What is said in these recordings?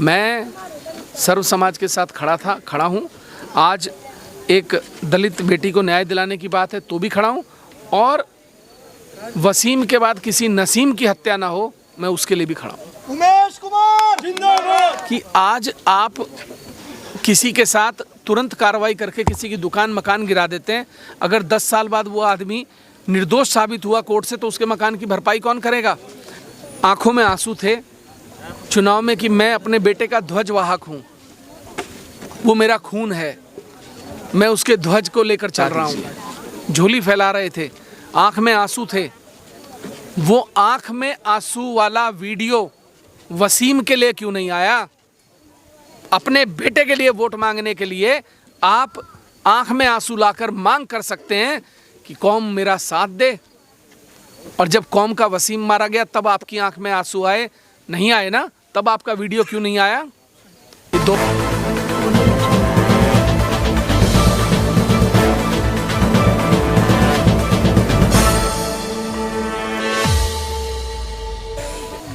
मैं सर्व समाज के साथ खड़ा हूँ। आज एक दलित बेटी को न्याय दिलाने की बात है तो भी खड़ा हूँ, और वसीम के बाद किसी नसीम की हत्या ना हो, मैं उसके लिए भी खड़ा हूँ। उमेश कुमार जिंदाबाद। कि आज आप किसी के साथ तुरंत कार्रवाई करके किसी की दुकान मकान गिरा देते हैं। अगर 10 साल बाद वो आदमी निर्दोष साबित हुआ कोर्ट से, तो उसके मकान की भरपाई कौन करेगा? आंखों में आंसू थे चुनाव में कि मैं अपने बेटे का ध्वजवाहक हूँ, वो मेरा खून है, मैं उसके ध्वज को लेकर चल रहा हूँ। झोली फैला रहे थे, आंख में आंसू थे। वो आंख में आंसू वाला वीडियो वसीम के लिए क्यों नहीं आया? अपने बेटे के लिए वोट मांगने के लिए आप आंख में आंसू लाकर मांग कर सकते हैं कि कौम मेरा साथ दे, और जब कौम का वसीम मारा गया तब आपकी आंख में आंसू आए? नहीं आए ना? तब आपका वीडियो क्यों नहीं आया? तो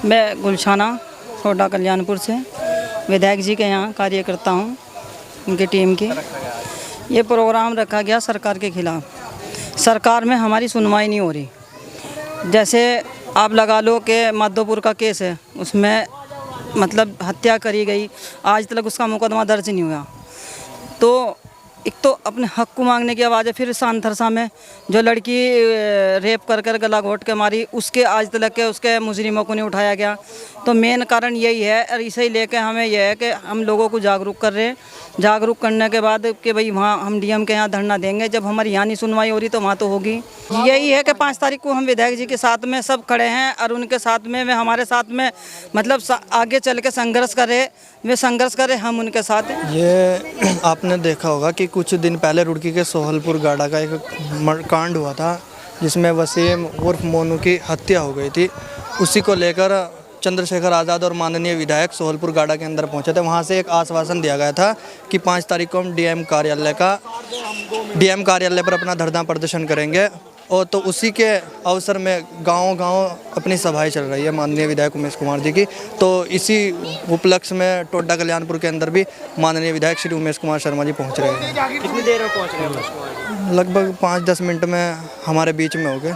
मैं गुलशाना सोडा कल्याणपुर से विधायक जी के यहाँ कार्य करता हूँ, उनकी टीम की। ये प्रोग्राम रखा गया सरकार के खिलाफ। सरकार में हमारी सुनवाई नहीं हो रही। जैसे आप लगा लो कि माधोपुर का केस है, उसमें मतलब हत्या करी गई, आज तक उसका मुकदमा दर्ज नहीं हुआ। तो एक तो अपने हक को मांगने की आवाज़ है। फिर सांथरसा में जो लड़की रेप कर गला घोट के मारी, उसके आज तक के उसके मुजरिमों को नहीं उठाया गया। तो मेन कारण यही है, और इसे ही लेके हमें यह है कि हम लोगों को जागरूक कर रहे हैं। जागरूक करने के बाद कि भाई वहाँ हम डीएम के यहाँ धरना देंगे। जब हमारी यहाँ नहीं सुनवाई हो रही तो वहाँ तो होगी। यही है कि 5 तारीख को हम विधायक जी के साथ में सब खड़े हैं, और उनके साथ में वे हमारे साथ में मतलब आगे चल के संघर्ष करें, वे संघर्ष करें, हम उनके साथ हैं। ये आपने देखा होगा कि कुछ दिन पहले रुड़की के सोहलपुर गाड़ा का एक कांड हुआ था, जिसमें वसीम उर्फ मोनू की हत्या हो गई थी। उसी को लेकर चंद्रशेखर आज़ाद और माननीय विधायक सोहलपुर गाड़ा के अंदर पहुंचे थे। वहां से एक आश्वासन दिया गया था कि 5 तारीख को हम डीएम कार्यालय पर अपना धरना प्रदर्शन करेंगे। और तो उसी के अवसर में गांव-गांव अपनी सभाएं चल रही है माननीय विधायक उमेश कुमार जी की। तो इसी उपलक्ष्य में टोडा कल्याणपुर के अंदर भी माननीय विधायक श्री उमेश कुमार शर्मा जी पहुंच रहे हैं। कितनी देर में पहुंच रहे हैं? लगभग 5-10 मिनट में हमारे बीच में हो गए।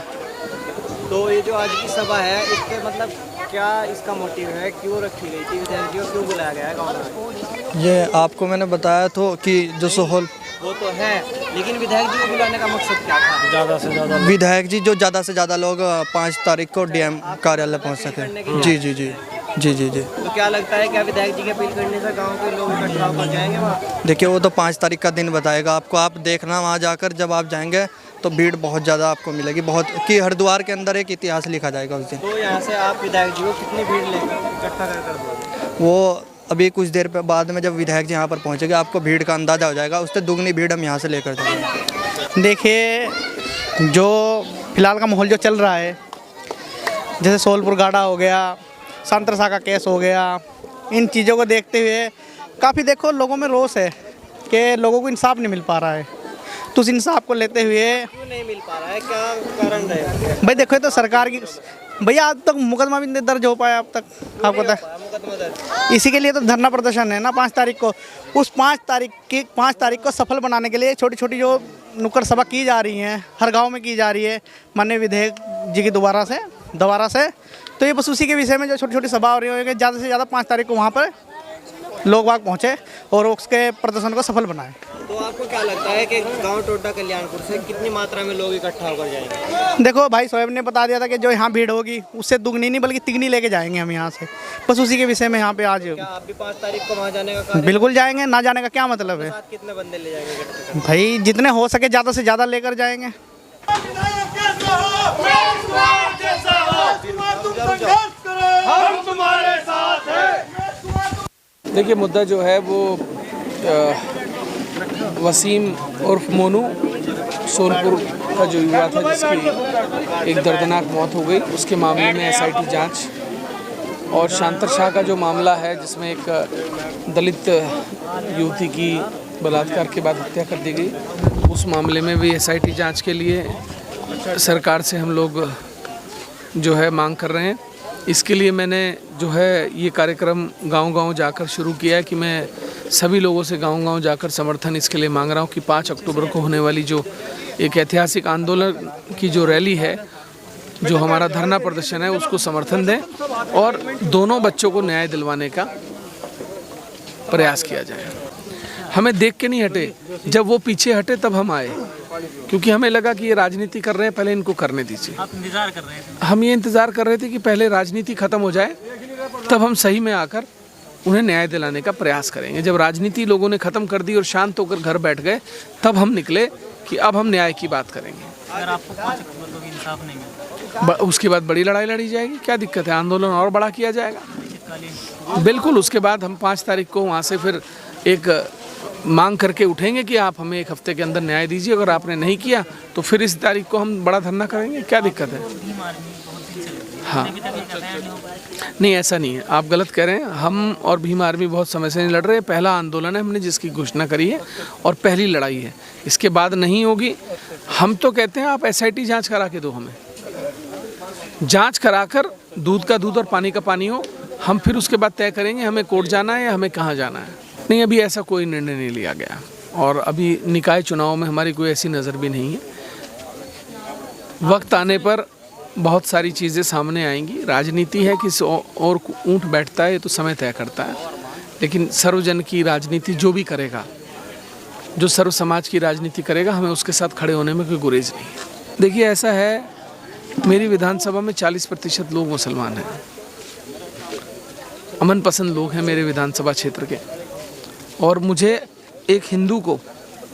तो ये जो आज की सभा है, इसके मतलब क्या इसका मोटिव है, क्यों रखी गई थी विधायक जी, क्यों बुलाया गया है गाँव में? ये आपको मैंने बताया तो कि जो सोहल वो तो है, लेकिन विधायक जी को बुलाने का मकसद क्या था? ज़्यादा से ज़्यादा विधायक जी जो ज़्यादा से ज़्यादा लोग 5 तारीख को डीएम कार्यालय पहुंच सके। जी। तो क्या लगता है, क्या विधायक जी की अपील करने से गांव के लोग इकट्ठा होकर जाएंगे वहाँ? देखिए, वो तो 5 तारीख का दिन बताएगा आपको। आप देखना वहाँ जाकर, जब आप जाएंगे तो भीड़ बहुत ज़्यादा आपको मिलेगी, बहुत कि हरिद्वार के अंदर एक इतिहास लिखा जाएगा उस दिन। तो यहाँ से आप विधायक जी को कितनी भीड़ लेकर इकट्ठा कर दोगे? वो अभी कुछ देर बाद में जब विधायक जी यहाँ पर पहुँचेंगे, आपको भीड़ का अंदाज़ा हो जाएगा। उससे दुगनी भीड़ हम यहाँ से लेकर जाएंगे। देखिए, जो फिलहाल का माहौल जो चल रहा है, जैसे सोहलपुर गाड़ा हो गया, सांतरसा का केस हो गया, इन चीज़ों को देखते हुए काफ़ी देखो लोगों में रोष है कि लोगों को इंसाफ नहीं मिल पा रहा है। तो उस इंसाफ को लेते हुए क्यों नहीं मिल पा रहा है, क्या कारण रहे? भाई देखो, ये तो सरकार की भैया आज तक मुकदमा भी नहीं दर्ज हो पाया अब तक, आपको पता है। इसी के लिए तो धरना प्रदर्शन है ना 5 तारीख को। उस 5 तारीख को सफल बनाने के लिए छोटी छोटी जो नुक्कड़ सभा की जा रही हैं, हर गांव में की जा रही है माननीय विधायक जी की दोबारा से। तो ये बस उसी के विषय में जो छोटी छोटी सभा हो रही है, ज़्यादा से ज़्यादा 5 तारीख को वहाँ पर लोग बाग पहुँचे और उसके प्रदर्शन को सफल बनाए। तो आपको क्या लगता है कि गांव टोडा कल्याणपुर से कितनी मात्रा में लोग इकट्ठा होकर जाएंगे? देखो भाई, सोएब ने बता दिया था कि जो यहाँ भीड़ होगी उससे दुगनी नहीं बल्कि तिगनी लेके जाएंगे हम यहाँ से। बस उसी के विषय में यहाँ पे आज क्या आप भी 5 तारीख को वहाँ जाने का बिल्कुल जाएंगे। ना जाने का क्या मतलब है? कितने बंदे ले जाएंगे? भाई जितने हो सके ज़्यादा से ज़्यादा लेकर जाएंगे। देखिए, मुद्दा जो है वो वसीम उर्फ मोनू सोनपुर का जो युवा था जिसकी एक दर्दनाक मौत हो गई, उसके मामले में एसआईटी जांच, और शांतर का जो मामला है जिसमें एक दलित युवती की बलात्कार के बाद हत्या कर दी गई, उस मामले में भी एसआईटी जांच के लिए सरकार से हम लोग जो है मांग कर रहे हैं। इसके लिए मैंने जो है ये कार्यक्रम गांव-गांव जाकर शुरू किया है कि मैं सभी लोगों से गांव-गांव जाकर समर्थन इसके लिए मांग रहा हूं कि 5 अक्टूबर को होने वाली जो एक ऐतिहासिक आंदोलन की जो रैली है, जो हमारा धरना प्रदर्शन है, उसको समर्थन दें और दोनों बच्चों को न्याय दिलवाने का प्रयास किया जाए। हमें देख के नहीं हटे, जब वो पीछे हटे तब हम आए, क्योंकि हमें लगा कि ये राजनीति कर रहे हैं, पहले इनको करने दीजिए। आप इंतजार कर रहे थे? हम ये इंतज़ार कर रहे थे कि पहले राजनीति ख़त्म हो जाए, तब हम सही में आकर उन्हें न्याय दिलाने का प्रयास करेंगे। जब राजनीति लोगों ने ख़त्म कर दी और शांत होकर घर बैठ गए, तब हम निकले कि अब हम न्याय की बात करेंगे। अगर आपको 5 अक्टूबर को भी इंसाफ नहीं मिला, उसके बाद बड़ी लड़ाई लड़ी जाएगी, क्या दिक्कत है? आंदोलन और बड़ा किया जाएगा। बिल्कुल, उसके बाद हम 5 तारीख को वहाँ से फिर एक मांग करके उठेंगे कि आप हमें 1 हफ्ते के अंदर न्याय दीजिए। अगर आपने नहीं किया तो फिर इस तारीख को हम बड़ा धरना करेंगे, क्या दिक्कत है? हाँ, नहीं ऐसा नहीं है, आप गलत कह रहे हैं। हम और भीम आर्मी बहुत समय से नहीं लड़ रहे। पहला आंदोलन है हमने जिसकी घोषणा करी है और पहली लड़ाई है, इसके बाद नहीं होगी। हम तो कहते हैं आप SIT जांच करा के दो, हमें जांच कराकर दूध का दूध और पानी का पानी हो, हम फिर उसके बाद तय करेंगे हमें कोर्ट जाना है या हमें कहाँ जाना है। नहीं, अभी ऐसा कोई निर्णय नहीं लिया गया और अभी निकाय चुनाव में हमारी कोई ऐसी नज़र भी नहीं है। वक्त आने पर बहुत सारी चीज़ें सामने आएंगी। राजनीति है, किस और ऊँट बैठता है ये तो समय तय करता है, लेकिन सर्वजन की राजनीति जो भी करेगा, जो सर्व समाज की राजनीति करेगा, हमें उसके साथ खड़े होने में कोई गुरेज नहीं है। देखिए ऐसा है, मेरी विधानसभा में 40% लोग मुसलमान हैं, अमन पसंद लोग हैं मेरे विधानसभा क्षेत्र के, और मुझे एक हिंदू को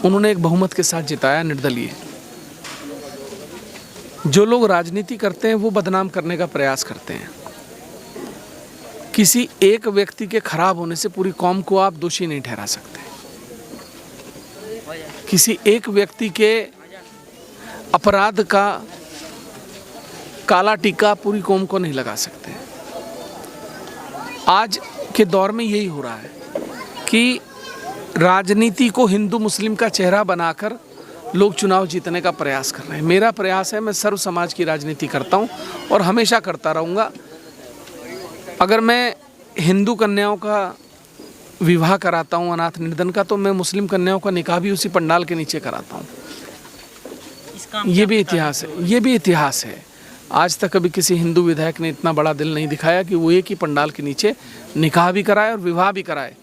उन्होंने एक बहुमत के साथ जिताया, निर्दलीय। जो लोग राजनीति करते हैं वो बदनाम करने का प्रयास करते हैं। किसी एक व्यक्ति के खराब होने से पूरी कौम को आप दोषी नहीं ठहरा सकते। किसी एक व्यक्ति के अपराध का काला टीका पूरी कौम को नहीं लगा सकते। आज के दौर में यही हो रहा है कि राजनीति को हिंदू मुस्लिम का चेहरा बनाकर लोग चुनाव जीतने का प्रयास कर रहे हैं। मेरा प्रयास है, मैं सर्व समाज की राजनीति करता हूं और हमेशा करता रहूँगा। अगर मैं हिंदू कन्याओं का विवाह कराता हूं, अनाथ निर्धन का, तो मैं मुस्लिम कन्याओं का निकाह भी उसी पंडाल के नीचे कराता हूं। ये भी इतिहास है, ये भी इतिहास है। आज तक कभी किसी हिंदू विधायक ने इतना बड़ा दिल नहीं दिखाया कि वो एक ही पंडाल के नीचे निकाह भी कराए और विवाह भी कराए।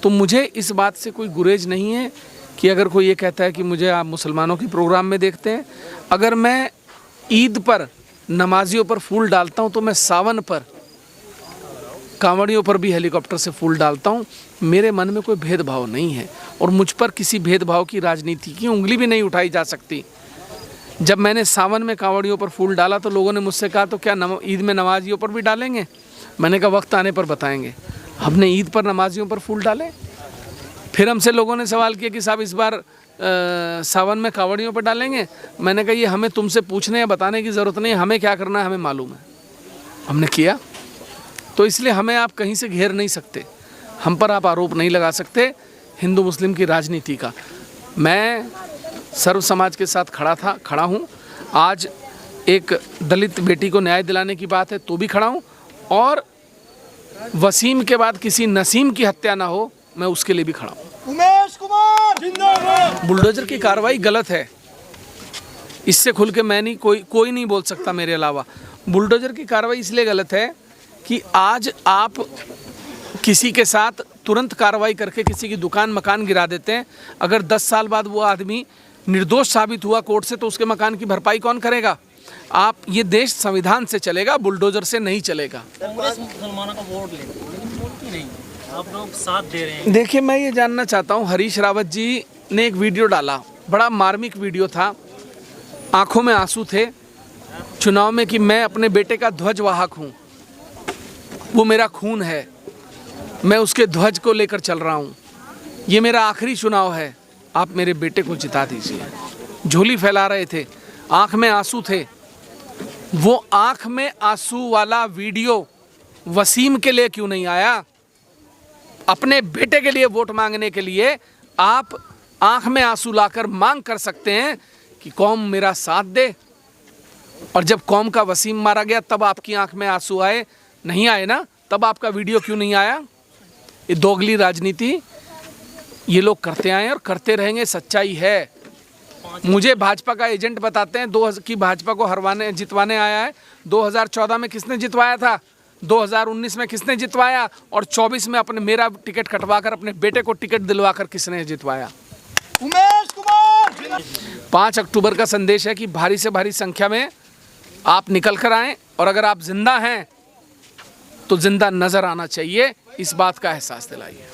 तो मुझे इस बात से कोई गुरेज नहीं है कि अगर कोई ये कहता है कि मुझे आप मुसलमानों के प्रोग्राम में देखते हैं। अगर मैं ईद पर नमाजियों पर फूल डालता हूं तो मैं सावन पर कांवड़ियों पर भी हेलीकॉप्टर से फूल डालता हूं। मेरे मन में कोई भेदभाव नहीं है और मुझ पर किसी भेदभाव की राजनीति की उंगली भी नहीं उठाई जा सकती। जब मैंने सावन में कांवड़ियों पर फूल डाला तो लोगों ने मुझसे कहा तो क्या ईद में नमाजियों पर भी डालेंगे? मैंने कहा वक्त आने पर बताएंगे। हमने ईद पर नमाजियों पर फूल डाले। फिर हमसे लोगों ने सवाल किया कि साहब इस बार सावन में कांवड़ियों पर डालेंगे? मैंने कहा ये हमें तुमसे पूछने या बताने की ज़रूरत नहीं है, हमें क्या करना है हमें मालूम है, हमने किया। तो इसलिए हमें आप कहीं से घेर नहीं सकते, हम पर आप आरोप नहीं लगा सकते हिंदू मुस्लिम की राजनीति का। मैं सर्व समाज के साथ खड़ा हूँ। आज एक दलित बेटी को न्याय दिलाने की बात है तो भी खड़ा हूँ, और वसीम के बाद किसी नसीम की हत्या ना हो, मैं उसके लिए भी खड़ा हूँ। उमेश कुमार जिंदाबाद। बुलडोजर की कार्रवाई गलत है, इससे खुल के मैं नहीं, कोई नहीं बोल सकता मेरे अलावा। बुलडोजर की कार्रवाई इसलिए गलत है कि आज आप किसी के साथ तुरंत कार्रवाई करके किसी की दुकान मकान गिरा देते हैं। अगर 10 साल बाद वो आदमी निर्दोष साबित हुआ कोर्ट से, तो उसके मकान की भरपाई कौन करेगा? आप, ये देश संविधान से चलेगा, बुलडोजर से नहीं चलेगा। कांग्रेस मुसलमानों का वोट लेती है, लेकिन वोट नहीं, आप लोग साथ दे रहे हैं। देखिए, मैं ये जानना चाहता हूँ, हरीश रावत जी ने एक वीडियो डाला, बड़ा मार्मिक वीडियो था, आंखों में आंसू थे चुनाव में, कि मैं अपने बेटे का ध्वजवाहक हूँ, वो मेरा खून है, मैं उसके ध्वज को लेकर चल रहा हूँ, ये मेरा आखिरी चुनाव है, आप मेरे बेटे को जिता दीजिए। झोली फैला रहे थे, आंख में आंसू थे। वो आंख में आंसू वाला वीडियो वसीम के लिए क्यों नहीं आया? अपने बेटे के लिए वोट मांगने के लिए आप आंख में आंसू लाकर मांग कर सकते हैं कि कौम मेरा साथ दे। और जब कौम का वसीम मारा गया तब आपकी आंख में आंसू आए? नहीं आए ना? तब आपका वीडियो क्यों नहीं आया? ये दोगली राजनीति ये लोग करते आए और करते रहेंगे, सच्चाई है। मुझे भाजपा का एजेंट बताते हैं कि भाजपा को जितवाने आया है। 2014 में किसने जितवाया था? 2019 में किसने जितवाया? और 24 में मेरा टिकट कटवाकर अपने बेटे को टिकट दिलवाकर किसने जितवाया? उमेश कुमार। 5 अक्टूबर का संदेश है कि भारी से भारी संख्या में आप निकल कर आएँ, और अगर आप जिंदा हैं तो जिंदा नजर आना चाहिए, इस बात का एहसास दिलाइए।